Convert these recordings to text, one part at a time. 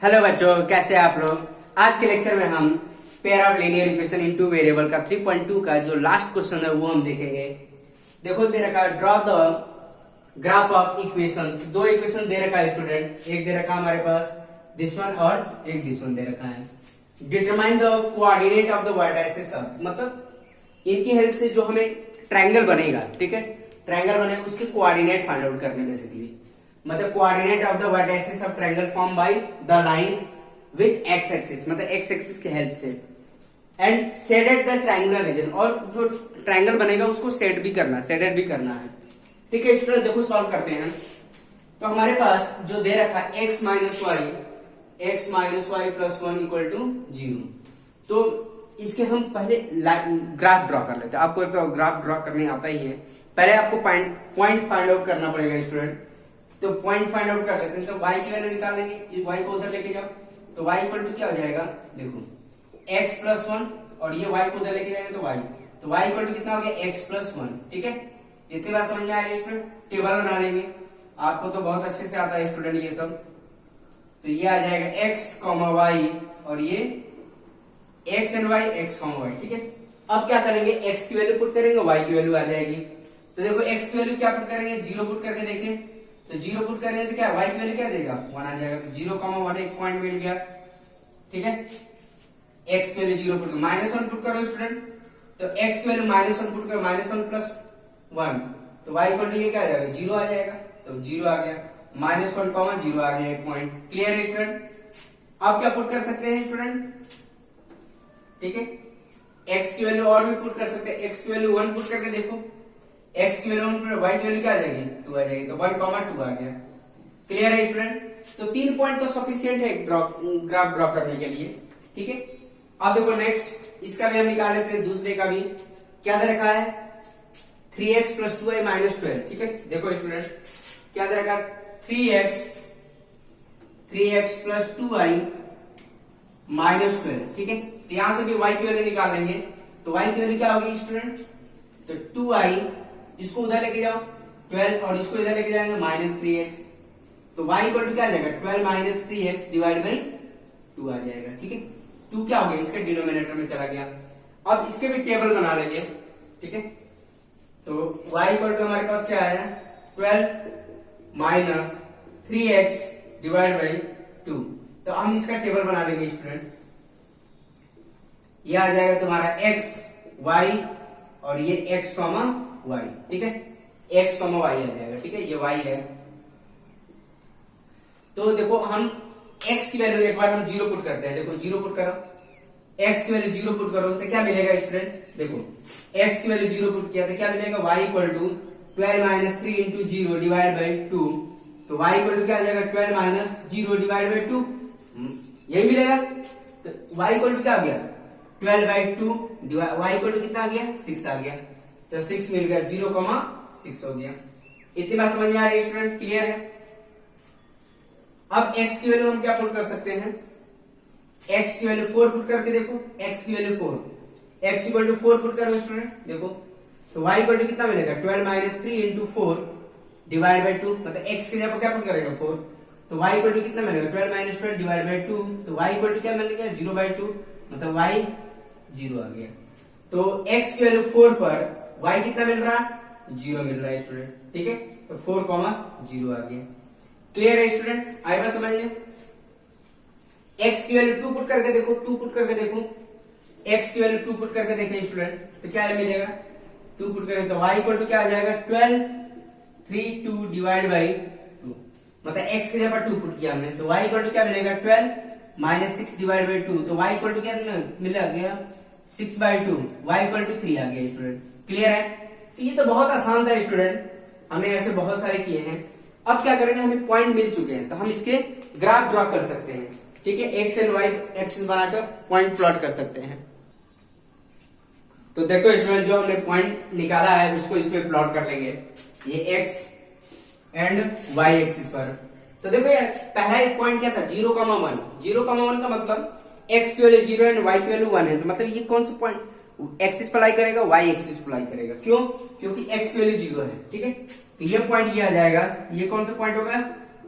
Hello बच्चों, कैसे हैं आप लोग। आज के लेक्चर में हम pair of linear equation in two variable का 3.2 का जो लास्ट क्वेश्चन है वो हम देखेंगे। देखो दे रखा है draw the graph of equations. दो इक्वेशन दे रखा है स्टूडेंट, एक दे रखा है हमारे पास दिस वन और एक दिस वन दे रखा है। Determine the coordinate of the vertices of, मतलब इनकी हेल्प से जो हमें ट्रायंगल बनेगा, ठीक है, ट्रायंगल बनेगा उसके कोऑर्डिनेट फाइंड आउट करने बेसिकली, मतलब coordinate of the vertices of triangle form by the lines with X axis, मतलब एक्स एक्सिस के हेल्प से, and shaded the triangular region, और जो ट्रायंगल बनेगा उसको शेडेड भी करना है। ठीक है स्टूडेंट, देखो सॉल्व करते हैं। तो हमारे पास जो दे रखा है x minus Y plus 1 equal to 0, तो इसके हम पहले ग्राफ ड्रॉ कर लेते हैं। आपको तो ग्राफ ड्रॉ करने आता ही है, पहले आपको पॉइंट फाइंड आउट करना पड़ेगा स्टूडेंट। तो पॉइंट फाइंड आउट कर लेते हैं। तो y की वैल्यू निकाल लेंगे, इस y को उधर लेके जाओ, तो y इक्वल टू क्या हो जाएगा, देखो x प्लस 1, और ये y को उधर लेके जाएंगे तो y इक्वल टू कितना हो गया, x प्लस 1। ठीक है, इतनी बात समझ में आ रही है स्टूडेंट। टेबल बना लेंगे, आपको तो बहुत अच्छे से आता है स्टूडेंट ये सब। तो ये आ जाएगा x, y, और ये x and y, x, y। ठीक है, अब क्या करेंगे, x की वैल्यू पुट करेंगे, y की वैल्यू आ जाएगी। तो देखो x की वैल्यू क्या पुट करेंगे, 0 पुट करके देखें, तो 0 पुट करेंगे तो क्या y की वैल्यू क्या देगा, 1 आ जाएगा। तो 0,1 एक पॉइंट मिल गया। ठीक है, x की वैल्यू 0 पुट, -1 पुट करो स्टूडेंट, तो x की वैल्यू -1 पुट करो, -1 प्लस 1, तो y इक्वल टू ये क्या आ जाएगा, 0 आ जाएगा। तो 0 आ गया, -1, 0 आ गया एक पॉइंट। क्लियर है स्टूडेंट। आप क्या पुट कर सकते हैं स्टूडेंट, ठीक है, x की वैल्यू और भी पुट कर सकते हैं। x की वैल्यू 1 पुट करके देखो, x की वैल्यू 1, y की वैल्यू क्या आ जाएगी, 2 आ जाएगी। तो 1, 2 आ गया। क्लियर है स्टूडेंट। तो 3 पॉइंट तो सफिशिएंट है ग्राफ ड्रॉ करने के लिए। ठीक है, अब देखो नेक्स्ट इसका भी हम निकाल लेते हैं, दूसरे का भी। क्या दे रखा है, 3x प्लस 2y माइनस 12। ठीक है, देखो स्टूडेंट क्या दे रखा है, 3x प्लस 2y माइनस 12। ठीक है, तो यहां से भी y की वैल्यू निकाल लेंगे, तो y की वैल्यू क्या होगी स्टूडेंट, तो 2y, इसको उधर लेके जाओ 12, और इसको इधर लेके जाएंगे -3x, तो y इक्वल टू क्या आ जाएगा, 12 माइनस 3x डिवाइड बाई 2 आ जाएगा। ठीक है, 2 क्या हो गया, इसके डिनोमिनेटर में चला गया। अब इसके भी टेबल बना लेंगे। ठीक है, तो y इक्वल टू हमारे पास क्या आया, 12 माइनस 3x डिवाइड बाई 2। तो हम इसका टेबल बना लेंगे स्टूडेंट। ये आ जाएगा तुम्हारा x, y, और ये x, y। ठीक है, x, y आ जाएगा। ठीक है, ये y है। तो देखो हम x की वैल्यू एक बार हम 0 पुट करते हैं। देखो 0 पुट करो, x की वैल्यू 0 पुट करो तो क्या मिलेगा स्टूडेंट, देखो x की वैल्यू 0 पुट किया तो क्या मिलेगा, y equal to 12 minus 3 into 0 divide by 2। तो y इक्वल टू क्या आ जाएगा, 12 माइनस 0 डिवाइड बाई 2, यही मिलेगा। तो y इक्वल टू क्या आ गया, 12 बाई 2, y इक्वल टू कितना आ गया, 6 आ गया। तो 6 मिल गया, 0,6 हो गया। इतनी बात समझ में आ रही है स्टूडेंट, क्लियर है। अब x की वैल्यू हम क्या पुट कर सकते हैं, x की वैल्यू 4 पुट करके देखो, x की value 4, x equal to 4 put करो स्टूडेंट, देखो तो y इक्वल टू कितना मिलेगा, 12 माइनस 3 इंटू 4 डिवाइड बाई 2, मतलब x की जगह क्या पुट करेगा 4, तो y इक्वल टू कितना मिलेगा, 12 माइनस 12 डिवाइड बाई 2, तो y इक्वल टू क्या मिलेगा, 0/2, मतलब y 0 आ गया। तो x की वैल्यू 4 पर y कितना मिल रहा है, 0 मिल रहा है स्टूडेंट। ठीक है, तो 4,0 आ गया। क्लियर है स्टूडेंट, आए बात समझ में। x की वैल्यू 2 पुट करके देखो, 2 पुट करके देखो, x की वैल्यू 2 पुट करके देखें स्टूडेंट, तो क्या मिलेगा, 2 पुट करके तो y इक्वल टू क्या आ जाएगा, 12 3 2 डिवाइड बाई 2, मतलब x की जगह पर 2 पुट किया हमने, तो y इक्वल टू क्या मिलेगा, 12 माइनस 6 डिवाइड बाई 2, तो y इक्वल टू क्या मिला गया, 6/2, y इक्वल टू 3 आ गया स्टूडेंट। क्लियर है। तो ये तो बहुत आसान था स्टूडेंट, हमने ऐसे बहुत सारे किए हैं। अब क्या करेंगे, हमें पॉइंट मिल चुके हैं तो हम इसके ग्राफ ड्रॉ कर सकते हैं। ठीक है, एक्स एंड वाई एक्सिस बनाकर पॉइंट प्लॉट कर सकते हैं। तो देखो स्टूडेंट, जो हमने पॉइंट निकाला है उसको इसमें प्लॉट कर लेंगे, ये एक्स एंड वाई एक्सिस पर। तो देखो यार, पहला एक पॉइंट क्या था, 0,1। 0,1 का मतलब एक्स की वैल्यू 0 एंड वाई की वैल्यू 1 है, तो मतलब ये कौन सा पॉइंट एक्सिस पर लाई करेगा, वाई एक्सिस पर लाई करेगा। क्यों, क्योंकि एक्स की वैल्यू 0 है। ठीक है, तो ये पॉइंट ये आ जाएगा, ये कौन सा पॉइंट होगा,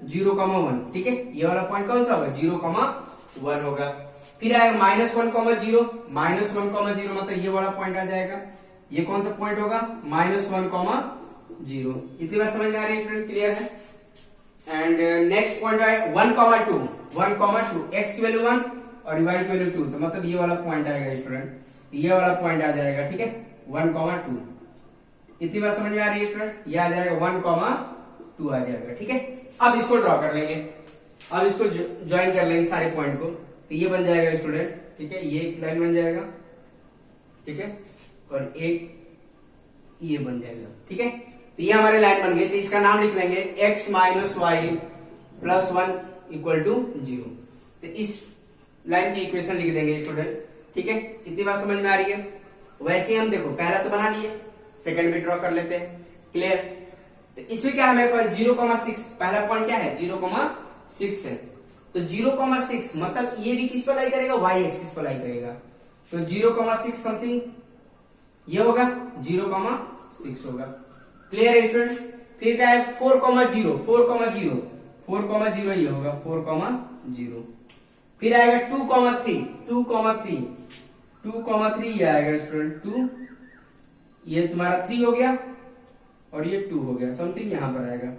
0,1, ठीक है। ये वाला पॉइंट कौन सा होगा? 0,1 होगा। फिर आएगा -1,0, -1,0 मतलब ये वाला पॉइंट आ जाएगा। ये कौन सा पॉइंट होगा? -1,0। इतनी बात समझ में आ रही है स्टूडेंट? क्लियर है। एंड नेक्स्ट पॉइंट है 1,2, 1,2, x की वैल्यू 1 और y की वैल्यू 2, तो मतलब ये वाला पॉइंट आएगा स्टूडेंट, ये वाला पॉइंट आ जाएगा, ठीक है, 1,2। इतनी बात समझ में आ रही है स्टूडेंट? ये आ जाएगा 1,2 आ जाएगा, ठीक है। अब इसको ड्रॉ कर लेंगे, अब इसको ज्वाइन कर लेंगे सारे पॉइंट को, तो ये बन जाएगा स्टूडेंट, ठीक है, ये एक लाइन बन जाएगा, ठीक है, और एक ये बन जाएगा, ठीक है। तो ये हमारे लाइन बन गई, तो इसका नाम लिख लेंगे x - y + 1 = 0। तो इस लाइन की इक्वेशन लिख देंगे स्टूडेंट, ठीक है। इतनी बात समझ में आ रही है? वैसे हम देखो पहला तो बना लिए, सेकंड भी ड्रॉ कर लेते हैं। क्लियर? तो इसमें क्या हमें 0,6, पहला पॉइंट क्या है? 0,6 है। तो 0,6 मतलब ये भी किस पर लाई करेगा? y एक्सिस पर लाई करेगा। तो 0,6 समथिंग ये होगा, 0,6 होगा। क्लियर है स्टूडेंट? फिर क्या है? 4,0, 4,0, 4,0 ये होगा, 4,0। फिर आएगा 2,3, 2,3, 2,3 ये आएगा स्टूडेंट, 2, ये तुम्हारा 3 हो गया और ये 2 हो गया, समथिंग यहां पर आएगा,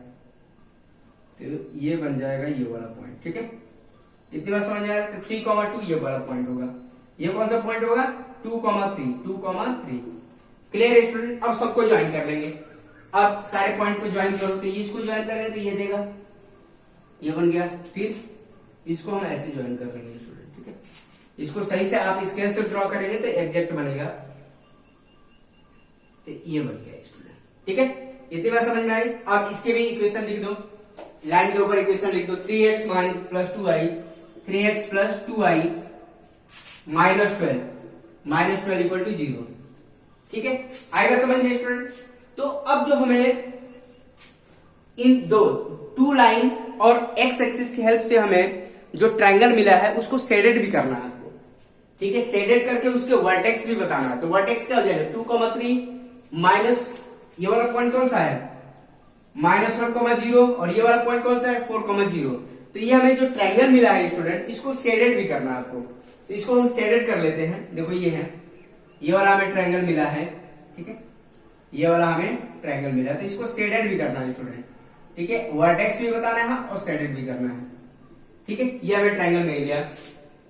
तो ये बन जाएगा ये वाला पॉइंट, ठीक है। इतनी बात समझ में आया? तो 3,2 ये वाला पॉइंट होगा। ये कौन सा पॉइंट होगा? 2,3, 2,3। क्लियर है स्टूडेंट? अब सबको ज्वाइन कर लेंगे। अब सारे पॉइंट को ज्वाइन करो, तो ये इसको ज्वाइन करेंगे तो ये देगा, ये बन गया। फिर इसको हम ऐसे ज्वाइन कर लेंगे स्टूडेंट, ठीक है। इसको सही से आप स्केल से ड्रॉ करेंगे तो एग्जैक्ट बनेगा, तो ये बन गया स्टूडेंट, ठीक है। इतनी बात समझ में आई? आप इसके भी इक्वेशन लिख दो, लाइन के ऊपर इक्वेशन लिख दो, 3x + 2y, 3x + 2y -12 = 0, ठीक है। आएगा समझ में स्टूडेंट? तो अब जो हमें इन टू लाइन और x एक्सिस की हेल्प से हमें जो ट्रायंगल मिला है उसको शेडेड भी करना है आपको, ठीक है। शेडेड करके उसके वर्टेक्स भी बताना है। तो वर्टेक्स क्या हो जाएगा? 2,3 माइनस ये वाला पॉइंट कौन सा है? -1,0 और ये वाला पॉइंट कौन सा है? 4,0। तो ये हमें जो ट्रायंगल मिला है स्टूडेंट, इसको शेडेड भी करना है आपको। तो इसको हम शेडेड कर लेते हैं। देखो ये है, ये वाला हमें ट्रायंगल मिला है, ठीक है, ये वाला हमें ट्रायंगल मिला है, तो इसको शेडेड भी करना है स्टूडेंट, ठीक है। वर्टेक्स भी बताना है और शेडेड भी करना है, ठीक है। ये हमें ट्रायंगल मिल गया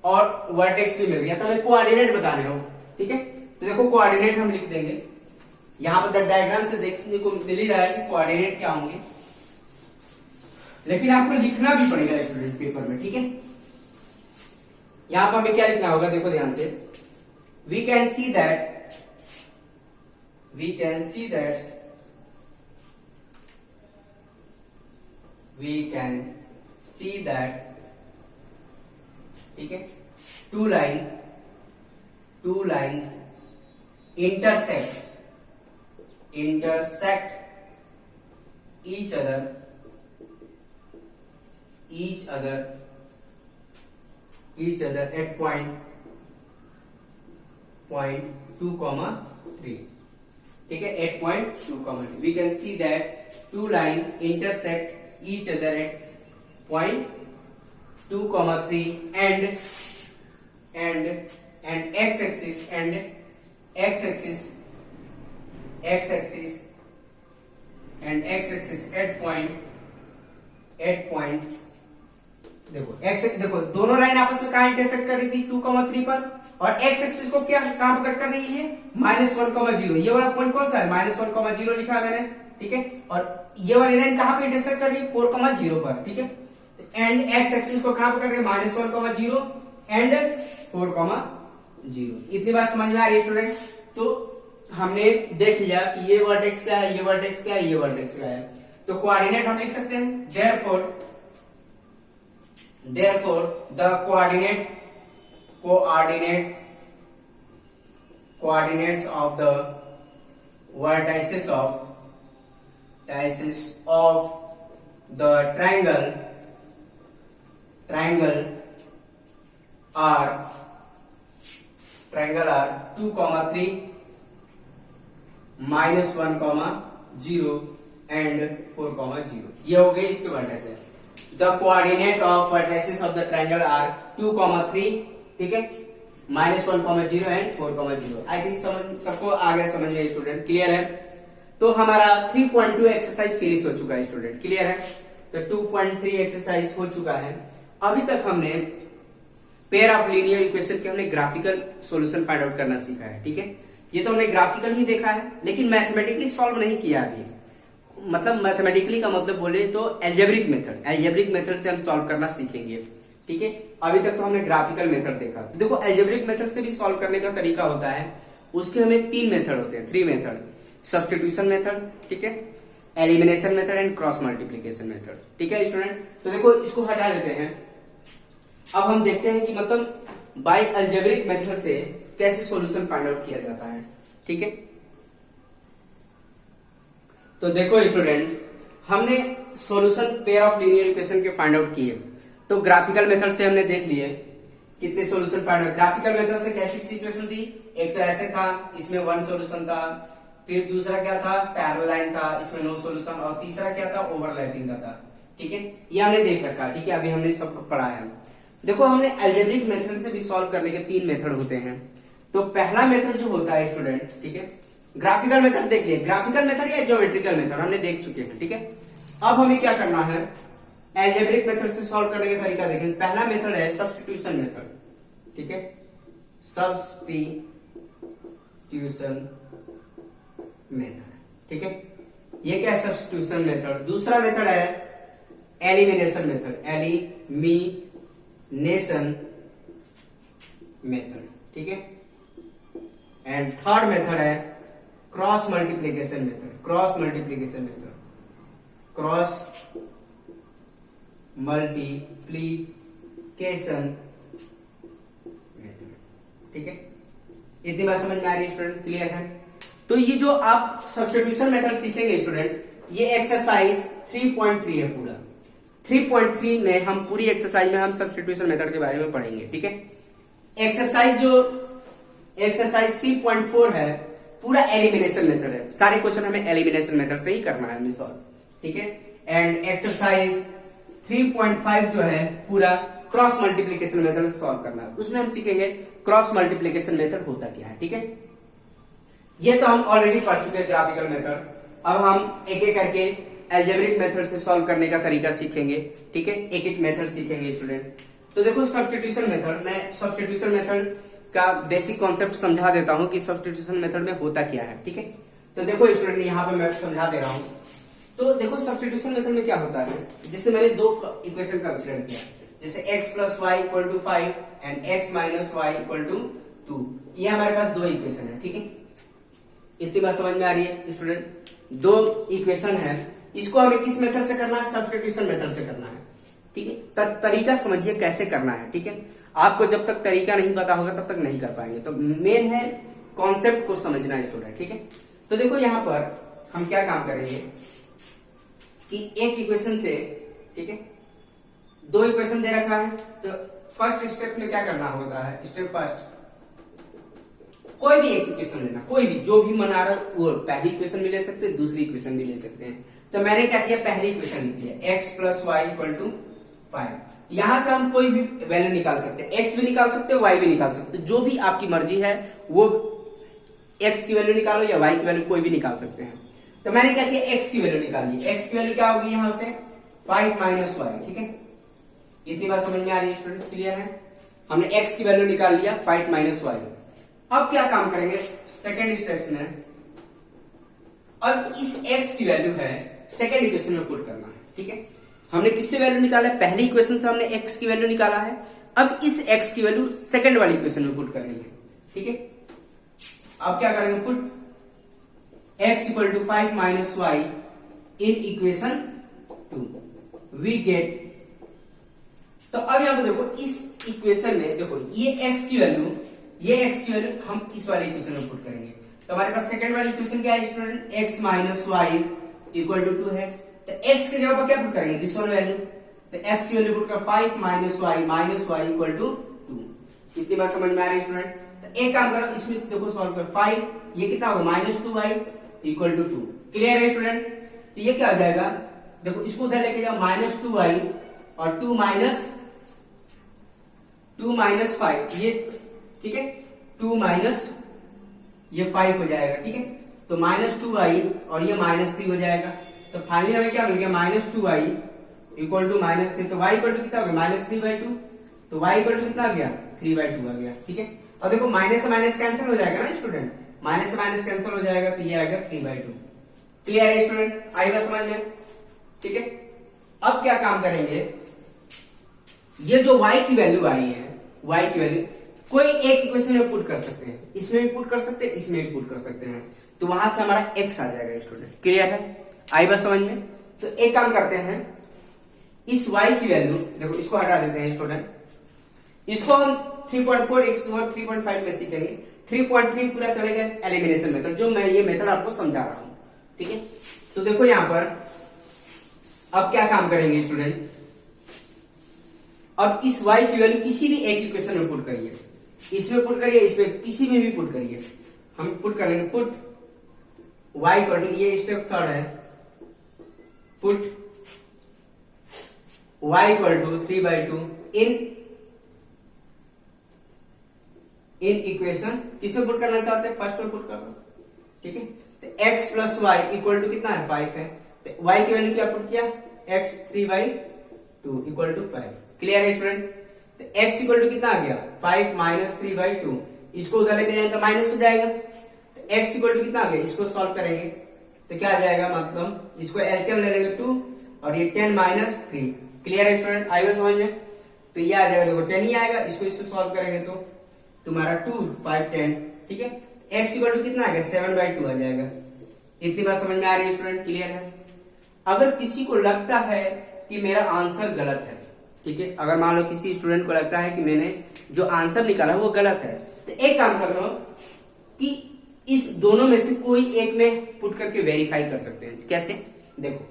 और वर्टेक्स भी मिल गया, तो हमें कोऑर्डिनेट बताने हो, ठीक है। तो देखो कोऑर्डिनेट हम लिख देंगे, यहां पर डायग्राम से देखने को मिल ही रहा है कि कोऑर्डिनेट क्या होंगे, लेकिन आपको लिखना भी पड़ेगा स्टूडेंट पेपर में, ठीक है। यहां पर हमें क्या लिखना होगा? देखो ध्यान से, वी कैन सी दैट ठीक है, two lines intersect each other at point 2,3, ठीक है, at point 2,3. We can see that two lines intersect each other at point 2,3 and x-axis at point देखो दोनों लाइन आपस में कहां इंटरसेक्ट कर रही थी? 2,3 पर, और x एक्सिस को क्या कहां पर कट कर रही है? -1,0। ये वाला पॉइंट कौन सा है? -1,0 लिखा है मैंने, ठीक है। और ये वाली लाइन कहां पे इंटरसेक्ट कर रही है? 4,0 पर, ठीक है। एंड x एक्सिस को कहां पर कर रही है? -1,0 एंड 4,0। इतनी बात समझ में आ रही है स्टूडेंट? तो हमने देख लिया कि ये वर्टेक्स क्या है, ये वर्टेक्स क्या है, ये वर्टेक्स क्या है। तो कोऑर्डिनेट हम लिख सकते हैं, therefore the coordinates of the vertices of the triangle are 2,3 -1,0 and 4,0। ये हो गए इसके वर्टेक्स है। The coordinate of vertices of the triangle are 2, 3, ठीक है, -1, 0 एंड 4, 0। आई थिंक सबको आ गया समझ में स्टूडेंट, क्लियर है। तो हमारा 3.2 एक्सरसाइज फिनिश हो चुका है स्टूडेंट, क्लियर है। तो 2.3 एक्सरसाइज हो चुका है। अभी तक हमने पेयर ऑफ लीनियर इक्वेशन के हमने ग्राफिकल सॉल्यूशन फाइंड आउट करना सीखा है, ठीक है। ये तो हमने ग्राफिकल ही देखा है, लेकिन मैथमेटिकली सॉल्व नहीं किया अभी। मतलब मैथमेटिकली का मतलब बोले तो एल्जेब्रिक मेथड से हम सॉल्व करना सीखेंगे, ठीक है। अभी तक तो हमने ग्राफिकल मेथड देखा। देखो एल्जेब्रिक मेथड से भी सॉल्व करने का तरीका होता है, उसके हमें 3 मेथड होते हैं, 3 मेथड। सब्स्टिट्यूशन मेथड, ठीक है, elimination method and cross multiplication method, ठीक है स्टूडेंट। तो देखो इसको हटा लेते हैं। अब हम देखते हैं कि मतलब बाय एल्जेब्रिक मेथड से कैसे सॉल्यूशन फाइंड आउट किया जाता है, ठीक है। तो देखो स्टूडेंट, हमने solution pair of linear equation के फाइंड आउट किए। तो ग्राफिकल मेथड से हमने देख लिए कितने solution find out. Graphical method से कैसी सिचुएशन थी, एक तो ऐसे था, इसमें 1 सॉल्यूशन था, फिर दूसरा क्या था, पैरेलल लाइन था, इसमें नो सॉल्यूशन, और तीसरा क्या था, ओवरलैपिंग का था, ठीक है। ये हमने देख रखा, ठीक है, अभी हमने सब पढ़ा है। देखो हमने एल्जेब्रिक मेथड से भी सॉल्व करने के 3 मेथड होते हैं। तो पहला मेथड जो होता है स्टूडेंट, ठीक है, ग्राफिकल मेथड देख लिए। ग्राफिकल मेथड या ज्योमेट्रिकल मेथड हमने देख चुके हैं, ठीक है। अब हमें क्या करना है, एल्जेब्रिक मेथड से सॉल्व करने का तरीका देखें। पहला मेथड है सब्स्टिट्यूशन मेथड, ठीक है, सब्स्टिट्यूशन मेथड, ठीक है। ये क्या है, सब्स्टिट्यूशन मेथड। दूसरा मेथड है एलिमिनेशन मेथड, एलिमिनेशन मेथड, ठीक है। एंड थर्ड मेथड है cross multiplication method, cross multiplication method, cross multiplication method, ठीक है। इतनी बात समझ में आ रही है स्टूडेंट, क्लियर है। तो ये जो आप सब्स्टिट्यूशन मेथड सीखेंगे स्टूडेंट, ये एक्सरसाइज 3.3 है पूरा। 3.3 में हम पूरी एक्सरसाइज में हम सब्स्टिट्यूशन मेथड के बारे में पढ़ेंगे, ठीक है। एक्सरसाइज 3.4 है, पूरा एलिमिनेशन मेथड है। सारे क्वेश्चन हमें एलिमिनेशन मेथड से ही करना है सॉल्व, ठीक है। एंड एक्सरसाइज 3.5 जो है पूरा क्रॉस मल्टीप्लीकेशन मेथड से सॉल्व करना है। उसमें हम सीखेंगे क्रॉस मल्टीप्लीकेशन मेथड होता क्या है, ठीक है। ये तो हम ऑलरेडी पढ़ चुके हैं ग्राफिकल मेथड। अब हम एक एक करके एल्जेब्रिक मेथड से सॉल्व करने का तरीका सीखेंगे, ठीक है। एक एक मेथड सीखेंगे स्टूडेंट। तो देखो सब्स्टिट्यूशन मेथड, मैं सब्स्टिट्यूशन मेथड का बेसिक कॉन्सेप्ट समझा देता हूं कि सब्स्टिट्यूशन मेथड में होता क्या है, ठीक है। तो देखो स्टूडेंट, यहाँ पे मैं समझा दे रहा हूं। तो देखो सब्स्टिट्यूशन मेथड में क्या होता है, जैसे मैंने 2 इक्वेशन कंसीडर किया, जैसे x + y = 5 and x - y = 2। ये हमारे पास 2 इक्वेशन है, ठीक है। इतनी बात समझ में आ रही है स्टूडेंट। 2 इक्वेशन है, इसको हमें किस मेथड से करना है, सब्स्टिट्यूशन मेथड से करना है, ठीक है। तरीका समझिए कैसे करना है, ठीक है। आपको जब तक तरीका नहीं पता होगा तब तक नहीं कर पाएंगे। तो मेन है कॉन्सेप्ट को समझना है स्टूडेंट, ठीक है। तो देखो यहाँ पर हम क्या काम करेंगे कि एक इक्वेशन से, ठीक है, 2 इक्वेशन दे रखा है। तो फर्स्ट स्टेप में क्या करना होता है, स्टेप फर्स्ट, कोई भी एक इक्वेशन लेना, कोई भी जो भी मन आ रहा है वो पहली इक्वेशन भी ले सकते हैं, दूसरी इक्वेशन भी ले सकते हैं। तो मैंने क्या किया, पहली इक्वेशन लिख दिया x + y = 5। यहां से हम कोई भी वैल्यू निकाल सकते हैं, x भी निकाल सकते हैं, y भी निकाल सकते हैं, जो भी आपकी मर्जी है वो x की वैल्यू निकालो या y की वैल्यू कोई भी निकाल सकते हैं। तो मैंने क्या किया, x की वैल्यू निकाली। x की वैल्यू क्या होगी यहां से 5 - y, ठीक है। इतनी बात समझ में आ रही है स्टूडेंट, क्लियर है। हमने x की वैल्यू निकाल लिया 5 - y। अब क्या काम करेंगे सेकेंड स्टेप में, अब इस x की वैल्यू है सेकेंड इक्वेशन में पुट करना है, ठीक है। हमने किससे वैल्यू निकाला है, पहली इक्वेशन से हमने x की वैल्यू निकाला है। अब इस x की वैल्यू सेकेंड वाली इक्वेशन में पुट करनी है, ठीक है। अब क्या करेंगे, put x = 5 - y in equation 2 we get. तो अब यहां पर देखो इस इक्वेशन में देखो ये x की वैल्यू हम इस वाली इक्वेशन में पुट करेंगे। तो हमारे पास सेकंड वाली इक्वेशन क्या है स्टूडेंट, x - y = 2 है। तो x की जगह पर क्या पुट करेंगे, दिस वन वैल्यू। तो x की वैल्यू पुट कर 5 - y = 2। इतनी बात समझ में आ रही है स्टूडेंट। तो एक काम करो, इसमें से देखो सॉल्व कर 5, ये कितना होगा -2y = 2। क्लियर है स्टूडेंट। तो ये क्या हो जाएगा, देखो इसको उधर लेके जाओ, -2y और 2 माइनस 5 ये, ठीक है, 2 माइनस ये 5 हो जाएगा, ठीक है। तो -2i और ये -3 हो जाएगा। तो फाइनली हमें क्या मिल गया, -2i इक्वल टू -3। तो y इक्वल टू कितना हो गया, -3/2। तो y इक्वल टू कितना आ गया, 3/2 आ गया, ठीक है। और देखो माइनस से माइनस कैंसिल हो जाएगा ना स्टूडेंट, माइनस से माइनस कैंसिल हो जाएगा, तो ये आ गया 3/2। क्लियर है स्टूडेंट, आएगा समझ में, ठीक है। अब क्या काम करेंगे, ये जो y की वैल्यू आई है, y की वैल्यू कोई एक इक्वेशन में पुट कर सकते हैं, इसमें भी पुट कर सकते हैं, इसमें भी पुट कर सकते हैं। तो वहां से हमारा x आ जाएगा स्टूडेंट। क्लियर है, आई बस समझ में। तो एक काम करते हैं, इस y की वैल्यू देखो, इसको हटा देते हैं स्टूडेंट, इसको हम 3.4 x और 3.5 में सीखेंगे। 3.3 पूरा चलेगा एलिमिनेशन मेथड, जो मैं ये मेथड आपको समझा रहा हूं, ठीक है। तो देखो यहां पर अब क्या काम करेंगे स्टूडेंट, अब इस y की वैल्यू किसी भी एक इक्वेशन में पुट करिए, इसमें पुट करिए, इसमें किसी में भी पुट करिए। हम पुट करेंगे, पुट y इक्वल टू, ये स्टेप थर्ड है, put y equal to 3/2 in equation, किसमें पुट करना चाहते हैं, फर्स्ट में पुट कर दो, ठीक है। तो x plus y equal to कितना है, 5 है। तो y की वैल्यू क्या पुट किया, x 3/2 इक्वल टू 5। क्लियर है स्टूडेंट। तो x इक्वल टू कितना आ गया, 5 माइनस 3/2, इसको उधर लेके जाएंगे तो माइनस हो जाएगा। तो x इक्वल टू कितना आ गया, इसको सॉल्व करेंगे तो क्या आ जाएगा, मतलब इसको एलसीएम ले लेंगे 2 और ये 10 माइनस 3। क्लियर है स्टूडेंट, आएगा समझ में। तो ये आ जाएगा, देखो 10 ही आएगा, इसको इससे सॉल्व करेंगे तो तुम्हारा 2 5 10, ठीक है। x इक्वल टू कितना आ गया, 7/2 आ जाएगा। इतनी बात समझ में आ रही है स्टूडेंट, क्लियर है। अगर किसी को लगता है कि मेरा आंसर गलत है, ठीक है, अगर मान लो किसी स्टूडेंट को लगता है कि मैंने जो आंसर निकाला वो गलत है, तो एक काम कर लो कि इस दोनों में से कोई एक में पुट करके वेरीफाई कर सकते हैं। कैसे, देखो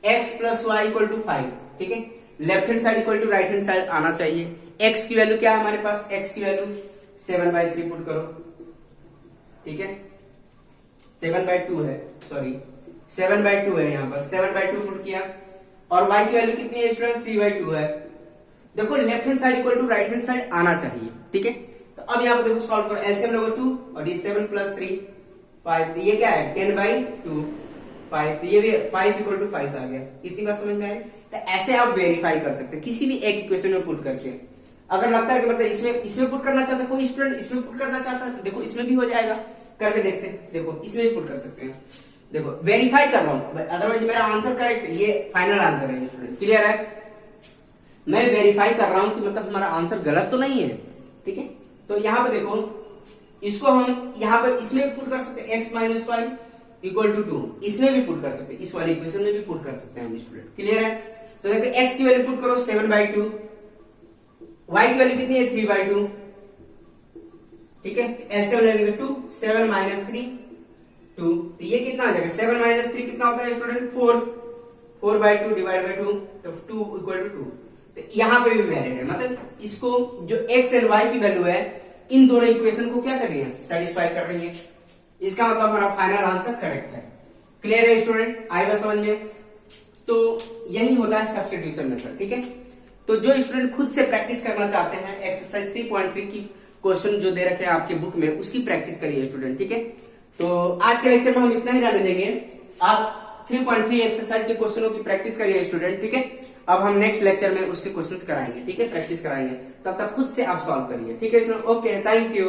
x plus y equal to 5, ठीक है, left hand side equal to right hand side आना चाहिए। x की वैल्यू क्या है हमारे पास, x की वैल्यू 7/3 पुट करो, ठीक है, 7/2 है, सॉरी 7/2 है, यहाँ पर 7/2 पुट किया। और y की वैल्यू कितनी है स्टूडेंट, 3/2 है। देखो left hand side equal to right hand side आना चाहिए, ठीक है। तो अब यहाँ पर देखो सॉल्व करो, एलसीएम लोगे 2 और ये 7 प्लस 3 5, तो ये क्या है 10/2 5, तो ये भी 5 इक्वल टू 5 आ गया। इतनी बात समझ में आई। तो ऐसे आप वेरीफाई कर सकते हैं किसी भी एक इक्वेशन में पुट करके। अगर लगता है कि मतलब इसमें पुट करना चाहता है कोई स्टूडेंट, इसमें पुट करना चाहता है तो देखो इसमें भी हो जाएगा, करके देखते हैं। देखो इसमें भी पुट कर सकते हैं, देखो वेरीफाई कर रहा हूं, अदरवाइज मेरा आंसर करेक्ट, ये फाइनल आंसर है स्टूडेंट। क्लियर है, मैं वेरीफाई कर रहा हूं कि मतलब हमारा आंसर गलत तो नहीं है, ठीक है। तो यहाँ पे देखो, इसको हम यहाँ पे इसमें भी पुट कर सकते हैं, x minus y equal to 2, इसमें भी पुट कर सकते हैं, इस वाले इक्वेशन में भी पुट कर सकते हैं हम स्टूडेंट। क्लियर है। तो देखो x की वैल्यू पुट करो 7/2, y की वैल्यू कितनी है 3/2, ठीक है। एलसीएम ले लेंगे 2, 7 माइनस 3 2, तो ये कितना आ जाएगा, 7 माइनस 3 कितना होता है स्टूडेंट, 4, 4/2 डिवाइड बाई 2, तो 2 इक्वल टू 2। तो यहाँ पे भी वैलिड है, मतलब इसको जो x एंड y की वैल्यू है इन दोनों इक्वेशन को क्या कर रही है, सेटिस्फाई कर रही है। इसका मतलब हमारा फाइनल आंसर करेक्ट है। क्लियर है स्टूडेंट, आएगा समझ में। तो यही होता है सब्स्टिट्यूशन मेथड, ठीक है। तो जो स्टूडेंट खुद से प्रैक्टिस करना चाहते हैं, एक्सरसाइज 3.3 की क्वेश्चन जो दे रखे हैं आपके बुक में, उसकी प्रैक्टिस करिए स्टूडेंट, ठीक है। तो आज के लेक्चर में हम इतना ही रहने देंगे। आप 3.3 एक्सरसाइज के क्वेश्चनों की प्रैक्टिस करिए स्टूडेंट, ठीक है। अब हम नेक्स्ट लेक्चर में उसके क्वेश्चंस कराएंगे, ठीक है, प्रैक्टिस कराएंगे। तब तक खुद से आप सॉल्व करिए, ठीक है। Okay, thank you.